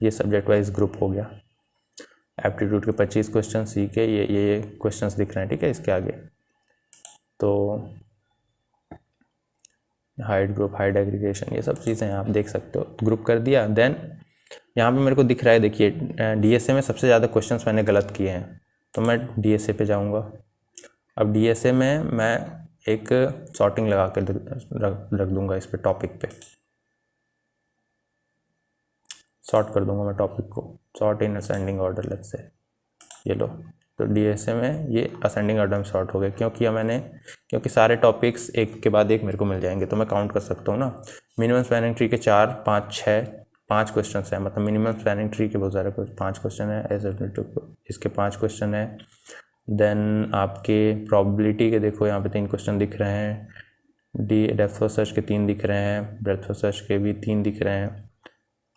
ये सब्जेक्ट वाइज ग्रुप हो गया। एप्टीट्यूड के 25 क्वेश्चन, सी के ये क्वेश्चंस दिख रहे हैं। ठीक है, इसके आगे तो हाइड ग्रुप, हाइड एग्रीगेशन, ये सब चीज़ें आप देख सकते हो। ग्रुप कर दिया, देन यहाँ पे मेरे को दिख रहा है, देखिए DSA में सबसे ज़्यादा क्वेश्चंस मैंने गलत किए हैं, तो मैं DSA पे जाऊँगा। अब DSA में मैं एक सॉर्टिंग लगा कर रख दूँगा, इस पे टॉपिक पे सॉर्ट कर दूँगा मैं टॉपिक को, sort in ascending order let's say, ये लो। तो DSA में ये असेंडिंग ऑर्डर में सॉर्ट हो गया, क्योंकि सारे टॉपिक्स एक के बाद एक मेरे को मिल जाएंगे, तो मैं काउंट कर सकता हूँ ना। मिनिमम स्पैनिंग ट्री के 4, 5, 6, 5 क्वेश्चन हैं, मतलब मिनिमम स्पैनिंग ट्री के बहुत सारे 5 क्वेश्चन है, इसके 5 क्वेश्चन है। देन आपके प्रोबेबिलिटी के देखो यहाँ पे 3 क्वेश्चन दिख रहे हैं, डेप्थ ऑफ सर्च के 3 दिख रहे हैं, ब्रेड्थ ऑफ सर्च के भी 3 दिख रहे हैं,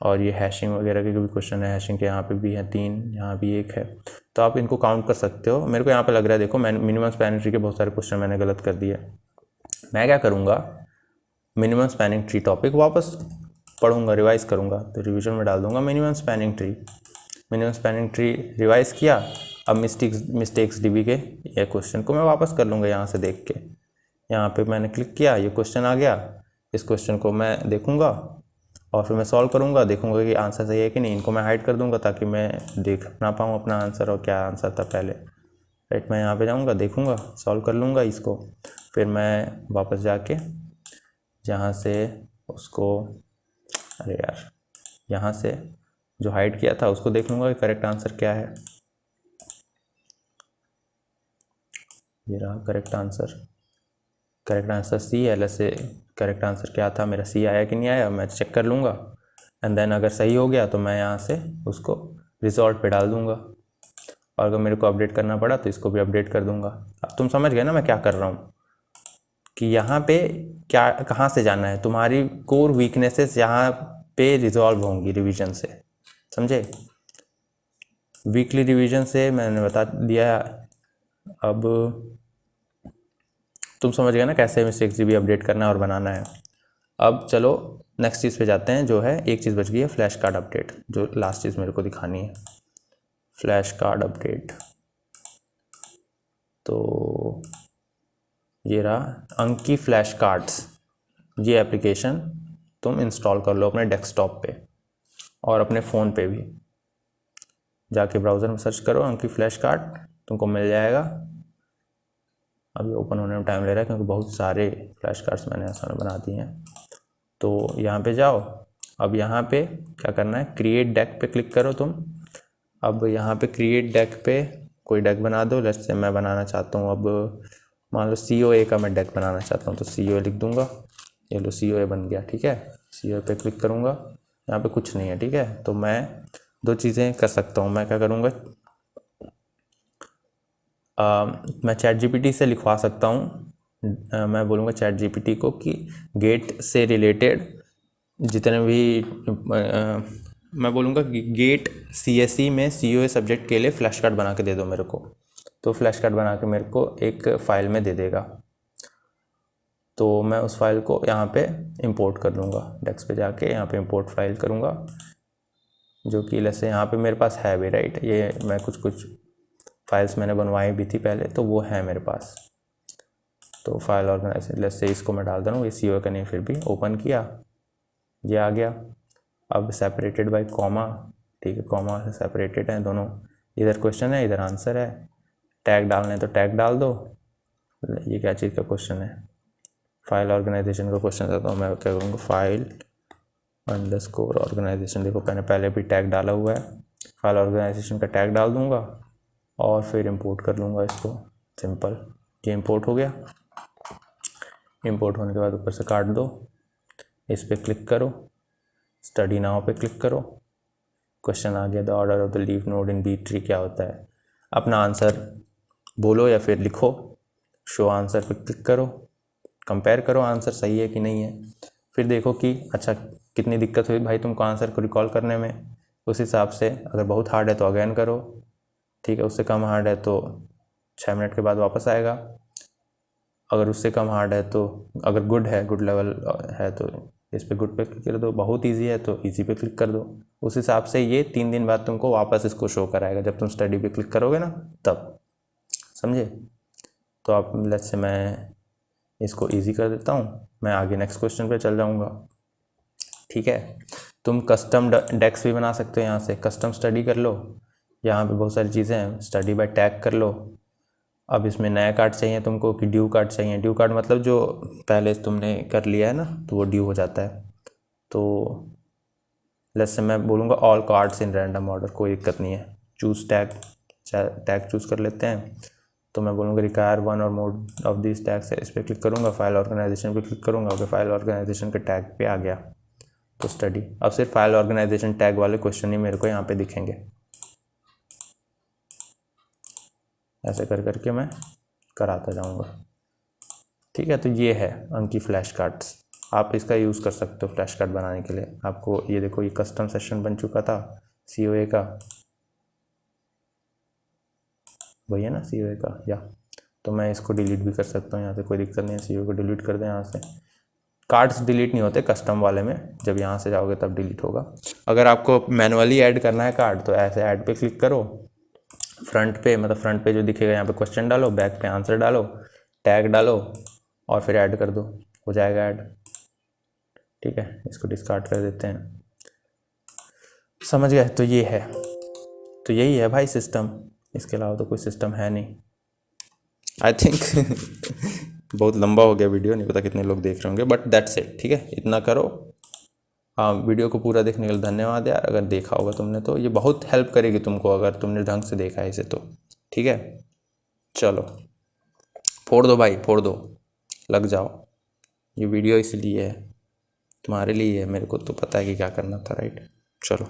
और ये हैशिंग वगैरह के भी क्वेश्चन है, हैशिंग के यहाँ पे भी हैं 3, यहाँ भी 1 है। तो आप इनको काउंट कर सकते हो। मेरे को यहाँ पे लग रहा है, देखो मैं मिनिमम स्पैनिंग ट्री के बहुत सारे क्वेश्चन मैंने गलत कर दिए। मैं क्या करूँगा, मिनिमम स्पैनिंग ट्री टॉपिक वापस पढ़ूंगा, रिवाइज़ करूँगा, तो रिवीजन में डाल दूँगा मिनिमम स्पैनिंग ट्री रिवाइज़ किया। अब मिस्टेक्स DB के ये क्वेश्चन को मैं वापस कर लूँगा यहाँ से देख के, यहाँ पे मैंने क्लिक किया, ये क्वेश्चन आ गया, इस क्वेश्चन को मैं देखूँगा, और फिर मैं सॉल्व करूँगा, देखूँगा कि आंसर सही है कि नहीं। इनको मैं हाइड कर दूँगा ताकि मैं देख ना पाऊँ अपना आंसर और क्या आंसर था पहले। राइट, मैं यहाँ पे जाऊँगा, देखूँगा, सॉल्व कर लूँगा इसको। फिर मैं वापस जाके जहाँ से उसको, अरे यार, यहाँ से जो हाइड किया था उसको देख लूँगा कि करेक्ट आंसर क्या है। ये रहा correct answer. Correct answer C है। से करेक्ट आंसर क्या था मेरा, सी आया कि नहीं आया, मैं चेक कर लूँगा। एंड देन अगर सही हो गया तो मैं यहाँ से उसको रिजॉल्ट पे डाल दूँगा, और अगर मेरे को अपडेट करना पड़ा तो इसको भी अपडेट कर दूँगा। अब तुम समझ गए ना मैं क्या कर रहा हूँ, कि यहाँ पे क्या कहाँ से जाना है। तुम्हारी कोर वीकनेसेस यहाँ पे रिजॉल्व होंगी रिवीजन से, समझे। वीकली रिवीजन से मैंने बता दिया। अब तुम समझ गए ना कैसे हमें 6 GB अपडेट करना है और बनाना है। अब चलो नेक्स्ट चीज़ पे जाते हैं, जो है एक चीज़ बच गई है, फ्लैश कार्ड अपडेट, जो लास्ट चीज़ मेरे को दिखानी है, फ्लैश कार्ड अपडेट। तो ये रहा अंकी फ्लैश कार्ड्स। ये एप्लीकेशन तुम इंस्टॉल कर लो अपने डेस्कटॉप पे और अपने फ़ोन पे भी। जाके ब्राउज़र में सर्च करो अंकी फ्लैश कार्ड, तुमको मिल जाएगा। अभी ओपन होने में टाइम ले रहा है क्योंकि बहुत सारे फ्लैश कार्ड्स मैंने ऐसा बना दिए हैं। तो यहाँ पे जाओ। अब यहाँ पे क्या करना है, क्रिएट डेक पे क्लिक करो तुम। अब यहाँ पे क्रिएट डेक पे कोई डेक बना दो। लेट्स से मैं बनाना चाहता हूँ, अब मान लो COA का मैं डेक बनाना चाहता हूँ, तो COA लिख दूँगा। ये लो COA बन गया, ठीक है। COA पे क्लिक करूँगा, यहाँ पे कुछ नहीं है, ठीक है। तो मैं 2 चीज़ें कर सकता हूँ। मैं क्या करूँगा, मैं चैट GPT से लिखवा सकता हूँ। मैं बोलूँगा चैट GPT को कि गेट से रिलेटेड जितने भी मैं बोलूँगा कि गेट CSE में COA सब्जेक्ट के लिए फ्लैश कार्ड बना के दे दो मेरे को। तो फ्लैश कार्ड बना के मेरे को एक फ़ाइल में दे देगा। तो मैं उस फाइल को यहाँ पे इंपोर्ट कर लूँगा। डेस्क पे जाके यहाँ पे इंपोर्ट फाइल करूँगा, जो कि जैसे यहाँ पे मेरे पास है भी, राइट। ये मैं कुछ फाइल्स मैंने बनवाई भी थी पहले, तो वो है मेरे पास। तो फाइल ऑर्गेनाइजेशन, जैसे इसको मैं डाल दे रहा हूँ, ये COA का नहीं, फिर भी ओपन किया, ये आ गया। अब सेपरेटेड बाय कॉमा, ठीक है, कॉमा से सेपरेटेड है दोनों। इधर क्वेश्चन है, इधर आंसर है। टैग डालने तो टैग डाल दो। ये क्या चीज़ का क्वेश्चन है, फाइल ऑर्गेनाइजेशन का क्वेश्चन था। तो मैं क्या करूँगा, फाइल अंडरस्कोर ऑर्गेनाइजेशन। देखो मैंने पहले भी टैग डाला हुआ है, फाइल ऑर्गेनाइजेशन का टैग डाल दूँगा और फिर इंपोर्ट कर लूँगा इसको। सिंपल, ये इंपोर्ट हो गया। इंपोर्ट होने के बाद ऊपर से काट दो, इस पर क्लिक करो, स्टडी नाउ पे क्लिक करो। क्वेश्चन आ गया, the order of the leaf node in B tree क्या होता है। अपना आंसर बोलो या फिर लिखो, शो आंसर पे क्लिक करो, कंपेयर करो आंसर सही है कि नहीं है। फिर देखो कि अच्छा कितनी दिक्कत हुई भाई तुमको आंसर को रिकॉल करने में। उस हिसाब से अगर बहुत हार्ड है तो अगेन करो, ठीक है। उससे कम हार्ड है तो 6 मिनट के बाद वापस आएगा। अगर उससे कम हार्ड है तो, अगर गुड है, गुड लेवल है तो इस पर गुड पे क्लिक कर दो। बहुत ईजी है तो ईजी पे क्लिक कर दो। उस हिसाब से ये 3 दिन बाद तुमको वापस इसको शो कराएगा जब तुम स्टडी पे क्लिक करोगे ना, तब, समझे। तो आप लेट्स से मैं इसको इजी कर देता हूँ, मैं आगे नेक्स्ट क्वेश्चन पे चल जाऊँगा, ठीक है। तुम कस्टम डेक्स भी बना सकते हो, यहाँ से कस्टम स्टडी कर लो। यहाँ पे बहुत सारी चीज़ें हैं, स्टडी बाय टैग कर लो। अब इसमें नया कार्ड चाहिए तुमको कि ड्यू कार्ड चाहिए। ड्यू कार्ड मतलब जो पहले तुमने कर लिया है ना, तो वो ड्यू हो जाता है। तो लेट्स से मैं बोलूँगा all cards in random order, कोई दिक्कत नहीं है। चूज़ टैग, टैग चूज़ कर लेते हैं। तो मैं बोलूँगा रिक्वायर वन और मोड ऑफ दिस टैग से, इस पर क्लिक करूँगा, फाइल ऑर्गेनाइजेशन पे क्लिक करूँगा। ओके, फाइल ऑर्गेनाइजेशन के टैग पे आ गया तो स्टडी। अब सिर्फ फाइल ऑर्गेनाइजेशन टैग वाले क्वेश्चन ही मेरे को यहाँ पे दिखेंगे। ऐसे कर करके मैं कराता जाऊँगा, ठीक है। तो ये है अंकी फ्लैश कार्ड्स, आप इसका यूज़ कर सकते हो फ्लैश कार्ड बनाने के लिए। आपको ये देखो, ये कस्टम सेशन बन चुका था COA का, वही है ना COA का, या तो मैं इसको डिलीट भी कर सकता हूँ यहाँ से, कोई दिक्कत नहीं है। COA को डिलीट कर दें यहाँ से। कार्ड्स डिलीट नहीं होते कस्टम वाले में, जब यहाँ से जाओगे तब डिलीट होगा। अगर आपको मैनुअली ऐड करना है कार्ड तो ऐसे ऐड पे क्लिक करो, फ्रंट पे, मतलब फ्रंट पे जो दिखेगा यहाँ पे क्वेश्चन डालो, बैक पे आंसर डालो, टैग डालो और फिर ऐड कर दो, हो जाएगा ऐड। ठीक है, इसको डिस्कार्ड कर देते हैं। समझ गए? तो ये है, तो यही है भाई सिस्टम, इसके अलावा तो कोई सिस्टम है नहीं आई थिंक। बहुत लंबा हो गया वीडियो, नहीं पता कितने लोग देख रहे होंगे, बट दैट्स इट। ठीक है, इतना करो। हाँ, वीडियो को पूरा देखने के लिए धन्यवाद यार। अगर देखा होगा तुमने तो ये बहुत हेल्प करेगी तुमको, अगर तुमने ढंग से देखा है इसे तो। ठीक है, चलो फोड़ दो भाई, फोड़ दो, लग जाओ। ये वीडियो इसलिए है, तुम्हारे लिए है, मेरे को तो पता है कि क्या करना था, राइट। चलो।